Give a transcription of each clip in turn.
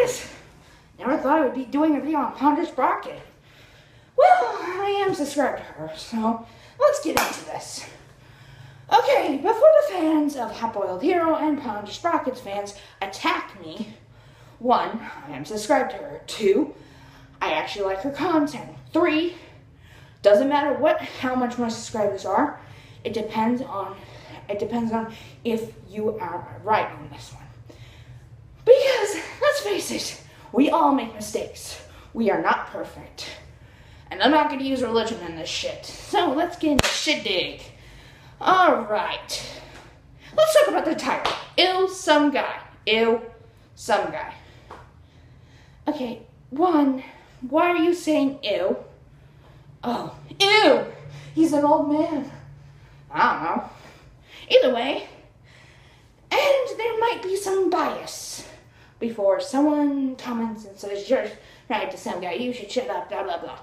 guys! Never thought I would be doing a video on Ponder Sprocket. Well, I am subscribed to her, so let's get into this. Okay, before the fans of Half-Boiled Hero and Ponder Sprocket's fans attack me, 1, I am subscribed to her. 2, I actually like her content. 3, doesn't matter how much my subscribers are. It depends on if you are right on this one. Because, let's face it, we all make mistakes. We are not perfect. And I'm not going to use religion in this shit. So, let's get into shit dig. Alright. Let's talk about the title. Ew, some guy. Ew, some guy. Okay, 1, why are you saying ew? Oh, ew! He's an old man. I don't know. Either way, and there might be some bias before someone comments and says, you're right to some guy, you should shut up, blah, blah, blah.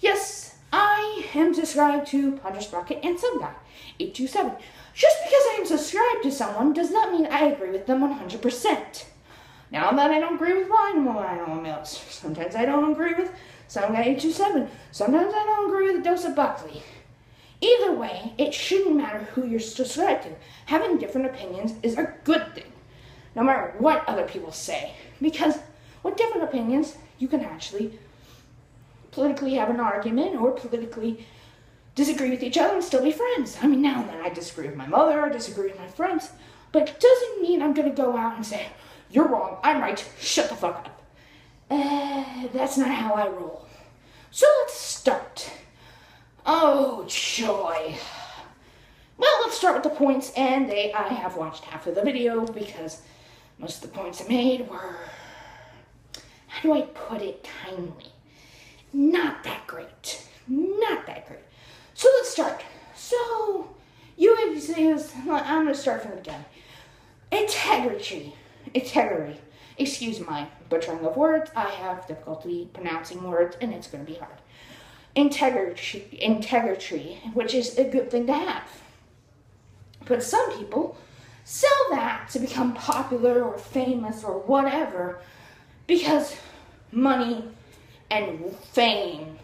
Yes, I am subscribed to Ponder Sprocket and someguy827. Just because I am subscribed to someone does not mean I agree with them 100%. Now that I don't agree with Lionel Mills, sometimes I don't agree with someguy827, sometimes I don't agree with Dose of Buckley. Either way, it shouldn't matter who you're subscribed to. Having different opinions is a good thing, no matter what other people say. Because with different opinions, you can actually politically have an argument or politically disagree with each other and still be friends. I mean, now and then I disagree with my mother, I disagree with my friends, but it doesn't mean I'm going to go out and say, you're wrong, I'm right, shut the fuck up. That's not how I roll. So let's start. Oh, joy. Well, let's start with the points, and I have watched half of the video because most of the points I made were, how do I put it kindly? Not that great. Not that great. So let's start. So, I'm going to start from the beginning. Integrity. Excuse my butchering of words. I have difficulty pronouncing words, and it's going to be hard. Integrity, which is a good thing to have. But some people sell that to become popular or famous or whatever because money and fame.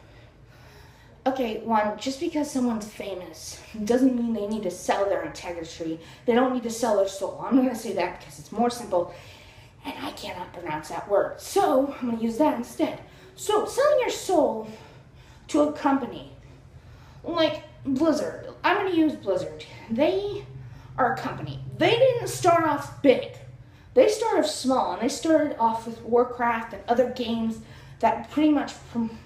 Okay, 1, just because someone's famous doesn't mean they need to sell their integrity. They don't need to sell their soul. I'm going to say that because it's more simple and I cannot pronounce that word. So, I'm going to use that instead. So, selling your soul to a company like Blizzard. I'm going to use Blizzard. They are a company. They didn't start off big. They started off small, and they started off with Warcraft and other games that pretty much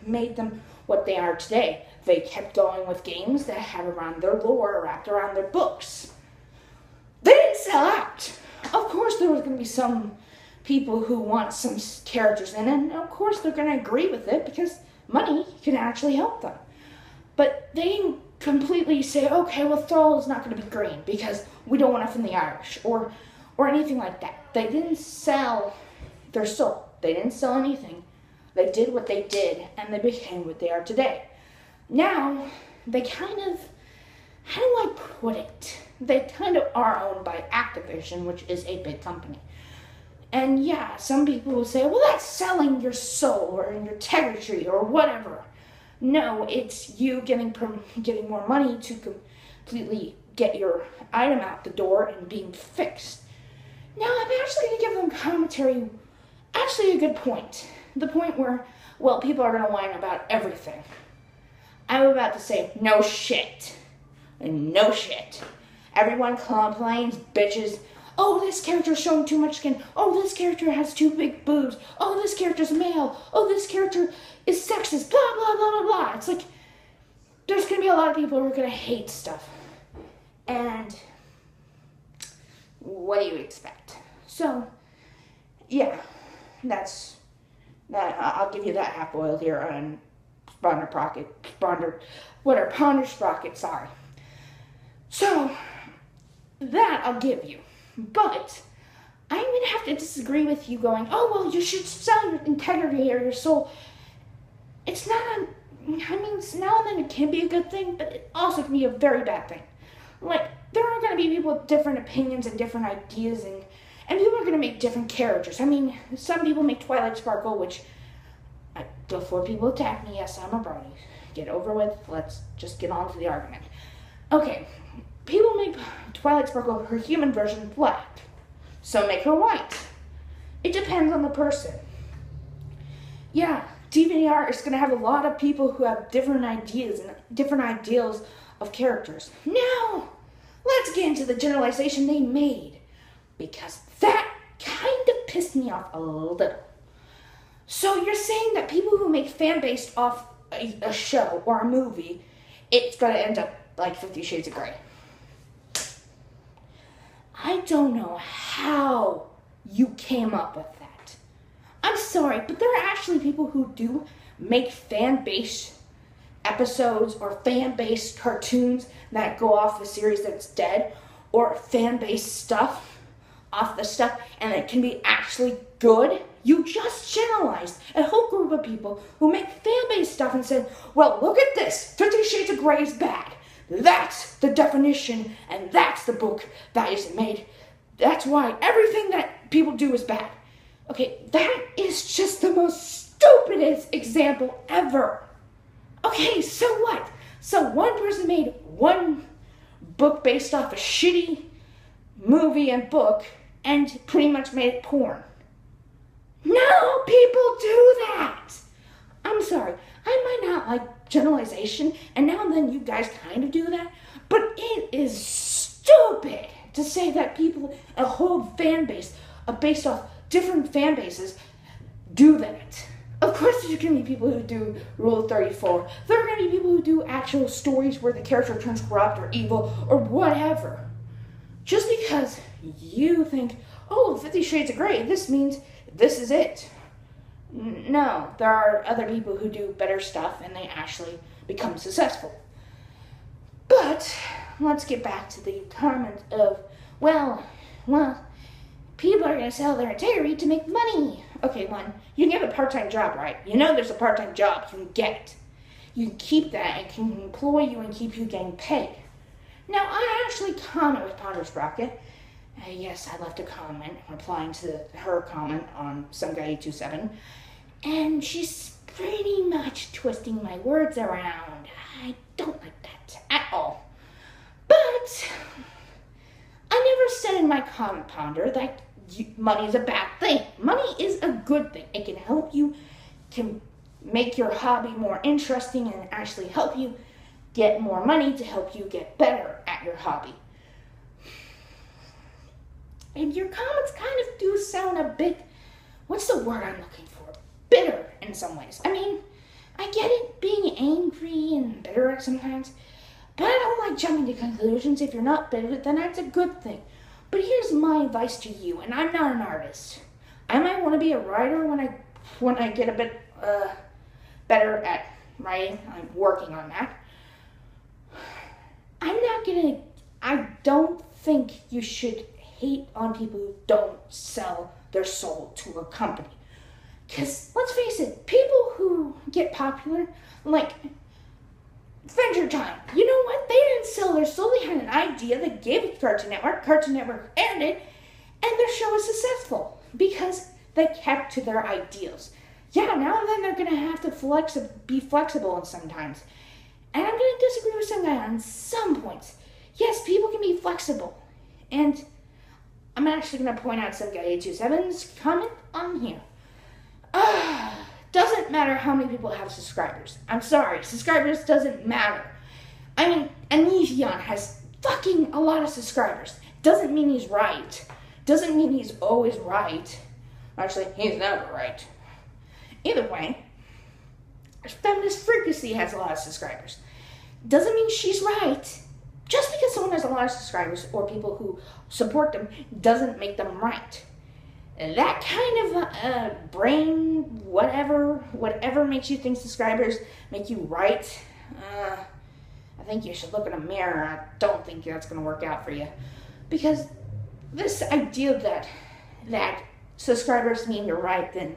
made them what they are today. They kept going with games that had around their lore wrapped around their books. They didn't sell out. Of course, there was going to be some people who want some characters in it, and of course they're going to agree with it because money can actually help them. But they didn't completely say, okay, well, Thrall is not going to be green because we don't want it from the Irish or anything like that. They didn't sell their soul. They didn't sell anything. They did what they did, and they became what they are today. Now, they kind of, how do I put it? They kind of are owned by Activision, which is a big company. And yeah, some people will say, well, that's selling your soul or your integrity or whatever. No, it's you getting more money to completely get your item out the door and being fixed. Now, I'm actually going to give them commentary, actually a good point. The point where, well, people are going to whine about everything. I'm about to say, no shit. No shit. Everyone complains, bitches. Oh, this character is showing too much skin. Oh, this character has too big boobs. Oh, this character's male. Oh, this character is sexist. Blah, blah, blah, blah, blah. It's like, there's going to be a lot of people who are going to hate stuff. And what do you expect? So, yeah, that's that. I'll give you that Half-Boiled here on Ponder Sprocket, sorry. So, that I'll give you. But I'm going to have to disagree with you going, oh, well, you should sell your integrity or your soul. It's not now and then it can be a good thing, but it also can be a very bad thing. Like, there are going to be people with different opinions and different ideas And people are going to make different characters. I mean, some people make Twilight Sparkle, which, before people attack me, yes, I'm a brony. Get over with. Let's just get on to the argument. Okay, people make Twilight Sparkle, her human version, black. Some make her white. It depends on the person. Yeah, DVDR is going to have a lot of people who have different ideas and different ideals of characters. Now, let's get into the generalization they made, because that kind of pissed me off a little. So you're saying that people who make fan-based off a show or a movie, it's going to end up like 50 Shades of Grey. I don't know how you came up with that. I'm sorry, but there are actually people who do make fan-based episodes or fan-based cartoons that go off the series that's dead, or fan-based stuff off the stuff, and it can be actually good. You just generalized a whole group of people who make fan-based stuff and said, well, look at this, 50 Shades of Grey is bad. That's the definition, and that's the book that is made. That's why everything that people do is bad. Okay, that is just the most stupidest example ever. Okay, so what? So one person made one book based off a shitty movie and book and pretty much made it porn. No, people do that. I'm sorry, I might not like generalization, and now and then you guys kind of do that, but it is stupid to say that people, a whole fan base, based off different fan bases, do that. Of course there's going to be people who do Rule 34. There are going to be people who do actual stories where the character turns corrupt or evil or whatever. Just because you think, oh, 50 Shades of Grey, this means this is it. No, there are other people who do better stuff and they actually become successful. But let's get back to the comment of, well, people are going to sell their integrity to make money. Okay, one, you can get a part-time job, right? You know there's a part-time job. You can get it. You can keep that. It can employ you and keep you getting paid. Now, I actually comment with Ponder Sprocket. Yes, I left a comment replying to her comment on someguy827. And she's pretty much twisting my words around. I don't like that at all. But I never said in my comment, Ponder, that money is a bad thing. Money is a good thing. It can help you, can make your hobby more interesting and actually help you get more money to help you get better at your hobby. And your comments kind of do sound a bit, what's the word I'm looking for? Bitter in some ways. I mean, I get it being angry and bitter sometimes, but I don't like jumping to conclusions. If you're not bitter, then that's a good thing. But here's my advice to you, and I'm not an artist. I might want to be a writer when I get a bit better at writing. I'm working on that. I don't think you should hate on people who don't sell their soul to a company. Because, let's face it, people who get popular, like Adventure Time, you know what? They didn't sell their soul. They had an idea. They gave it to Cartoon Network. Cartoon Network aired it, and their show was successful because they kept to their ideals. Yeah, now and then they're going to have to be flexible sometimes. And I'm going to disagree with some guy on some points. Yes, people can be flexible. And I'm actually going to point out someguy827's comment on here. Doesn't matter how many people have subscribers. I'm sorry, subscribers doesn't matter. I mean, Anivion has fucking a lot of subscribers. Doesn't mean he's right. Doesn't mean he's always right. Actually, he's never right. Either way, Feminist Frequency has a lot of subscribers. Doesn't mean she's right. Just because someone has a lot of subscribers or people who support them doesn't make them right. That kind of brain, whatever makes you think subscribers make you right, I think you should look in a mirror. I don't think that's going to work out for you. Because this idea that subscribers mean you're right, then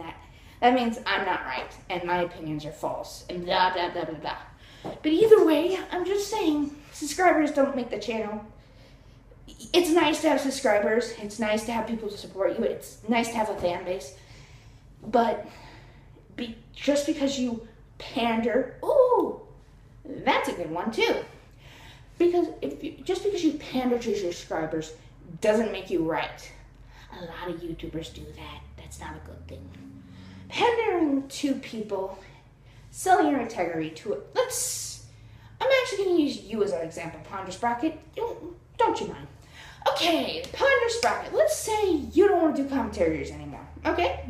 that means I'm not right, and my opinions are false, and blah, blah, blah, blah, blah. But either way, I'm just saying, subscribers don't make the channel. it's nice to have subscribers. It's nice to have people to support you. It's nice to have a fan base. But just because you pander, ooh, that's a good one too. Because just because you pander to your subscribers doesn't make you right. A lot of YouTubers do that. That's not a good thing. Pandering to people, selling your integrity to it. I'm actually going to use you as an example, Ponder Sprocket. Don't you mind? Okay, Ponder Sprocket. Let's say you don't want to do commentaries anymore. Okay,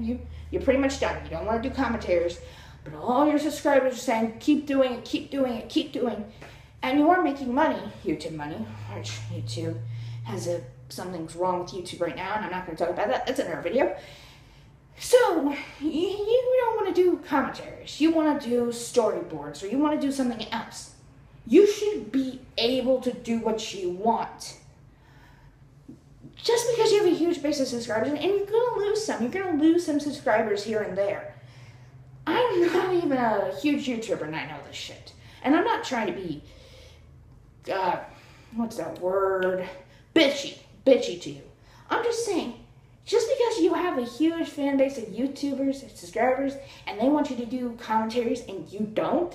you're pretty much done. You don't want to do commentaries, but all your subscribers are saying, keep doing it, keep doing it, keep doing. And you are making money, YouTube money, which YouTube has something's wrong with YouTube right now, and I'm not going to talk about that. That's another video. So, you don't want to do commentaries. You want to do storyboards, or you want to do something else. You should be able to do what you want. Just because you have a huge base of subscribers, and you're going to lose some. You're going to lose some subscribers here and there. I'm not even a huge YouTuber, and I know this shit. And I'm not trying to be, what's that word? Bitchy to you. I'm just saying, just because you have a huge fan base of YouTubers and subscribers, and they want you to do commentaries and you don't,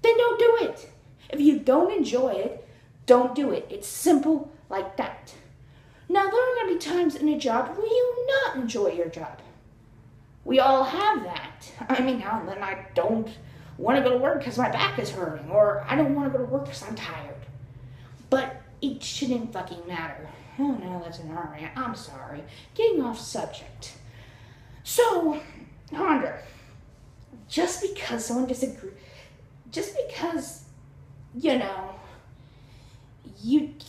then don't do it. If you don't enjoy it, don't do it. It's simple like that. Now, there are going to be times in a job where you not enjoy your job. We all have that. I mean, now and then I don't want to go to work because my back is hurting, or I don't want to go to work because I'm tired. But it shouldn't fucking matter. Oh no, that's an rant. I'm sorry. Getting off subject. So, Ponder, just because someone disagrees, just because, you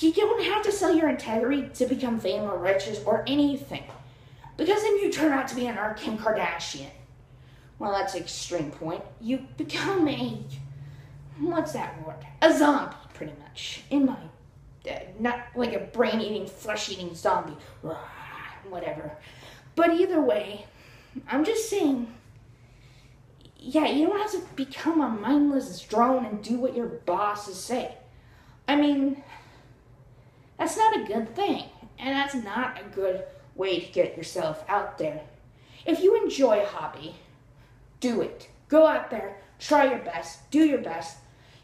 don't have to sell your integrity to become famous or riches or anything. Because then you turn out to be an Kim Kardashian. Well, that's an extreme point. You become what's that word? A zombie, pretty much. In my, not like a brain-eating, flesh-eating zombie. Whatever. But either way, I'm just saying, yeah, you don't have to become a mindless drone and do what your bosses say. I mean, that's not a good thing. And that's not a good way to get yourself out there. If you enjoy a hobby, do it. Go out there, try your best, do your best.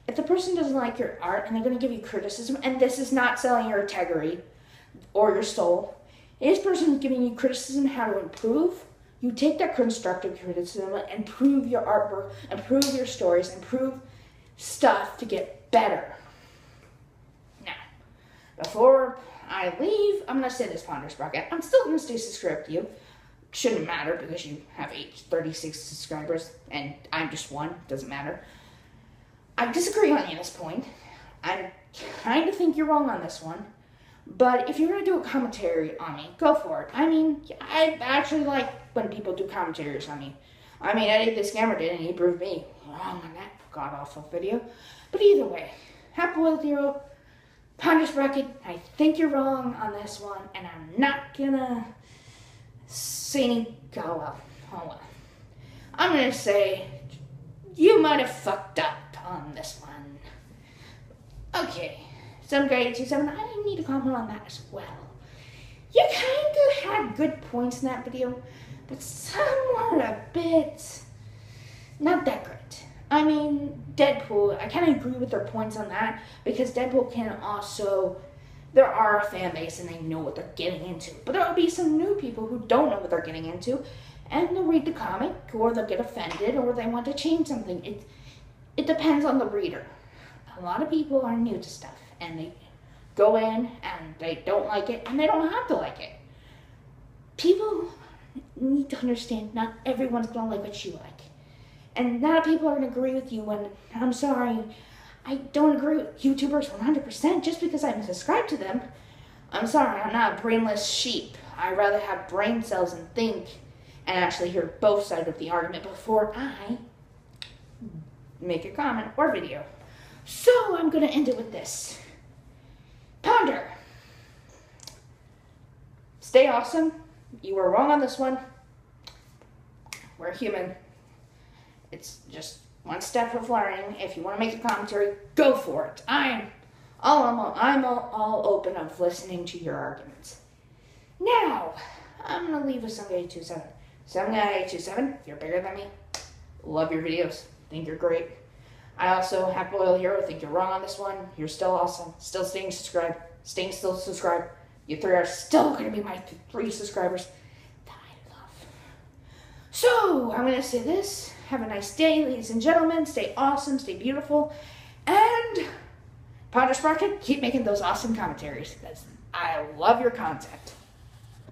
If the person doesn't like your art and they're going to give you criticism, and this is not selling your integrity or your soul, this person is giving you criticism how to improve, you take that constructive criticism and improve your artwork, improve your stories, improve stuff to get better. Now, before I leave, I'm going to say this, Ponder Sprocket. I'm still going to stay subscribed to you. Shouldn't matter because you have 36 subscribers and I'm just one. Doesn't matter. I disagree on you at this point. I kind of think you're wrong on this one. But if you're going to do a commentary on me, go for it. I mean, I actually like when people do commentaries on me. I mean, Eddie the Scammer did, and he proved me wrong on that god-awful video. But either way, Happy World Hero, Ponder Sprocket, I think you're wrong on this one, and I'm not gonna say any, oh well. I'm gonna say, you might have fucked up on this one. Okay, someguy827, I need to comment on that as well. You kind of had good points in that video, but some were a bit not that great. I mean, Deadpool, I kind of agree with their points on that, because Deadpool can also, there are a fan base and they know what they're getting into. But there will be some new people who don't know what they're getting into, and they'll read the comic, or they'll get offended, or they want to change something. It depends on the reader. A lot of people are new to stuff, and they go in, and they don't like it, and they don't have to like it. People need to understand not everyone's going to like what you like. And not people are going to agree with you when, I'm sorry, I don't agree with YouTubers 100% just because I'm subscribed to them. I'm sorry, I'm not a brainless sheep. I'd rather have brain cells and think and actually hear both sides of the argument before I make a comment or video. So I'm going to end it with this. Ponder. Stay awesome. You were wrong on this one. We're human. It's just one step of learning. If you want to make a commentary, go for it. I'm I'm all open of listening to your arguments. Now, I'm going to leave with someguy827. Someguy827, you're bigger than me. Love your videos. Think you're great. I also, Half-Boiled Hero, think you're wrong on this one. You're still awesome. Still staying subscribed. Still subscribed. You three are still going to be my 3 subscribers that I love. So, I'm going to say this. Have a nice day, ladies and gentlemen. Stay awesome. Stay beautiful. And Ponder Sprocket, keep making those awesome commentaries because I love your content.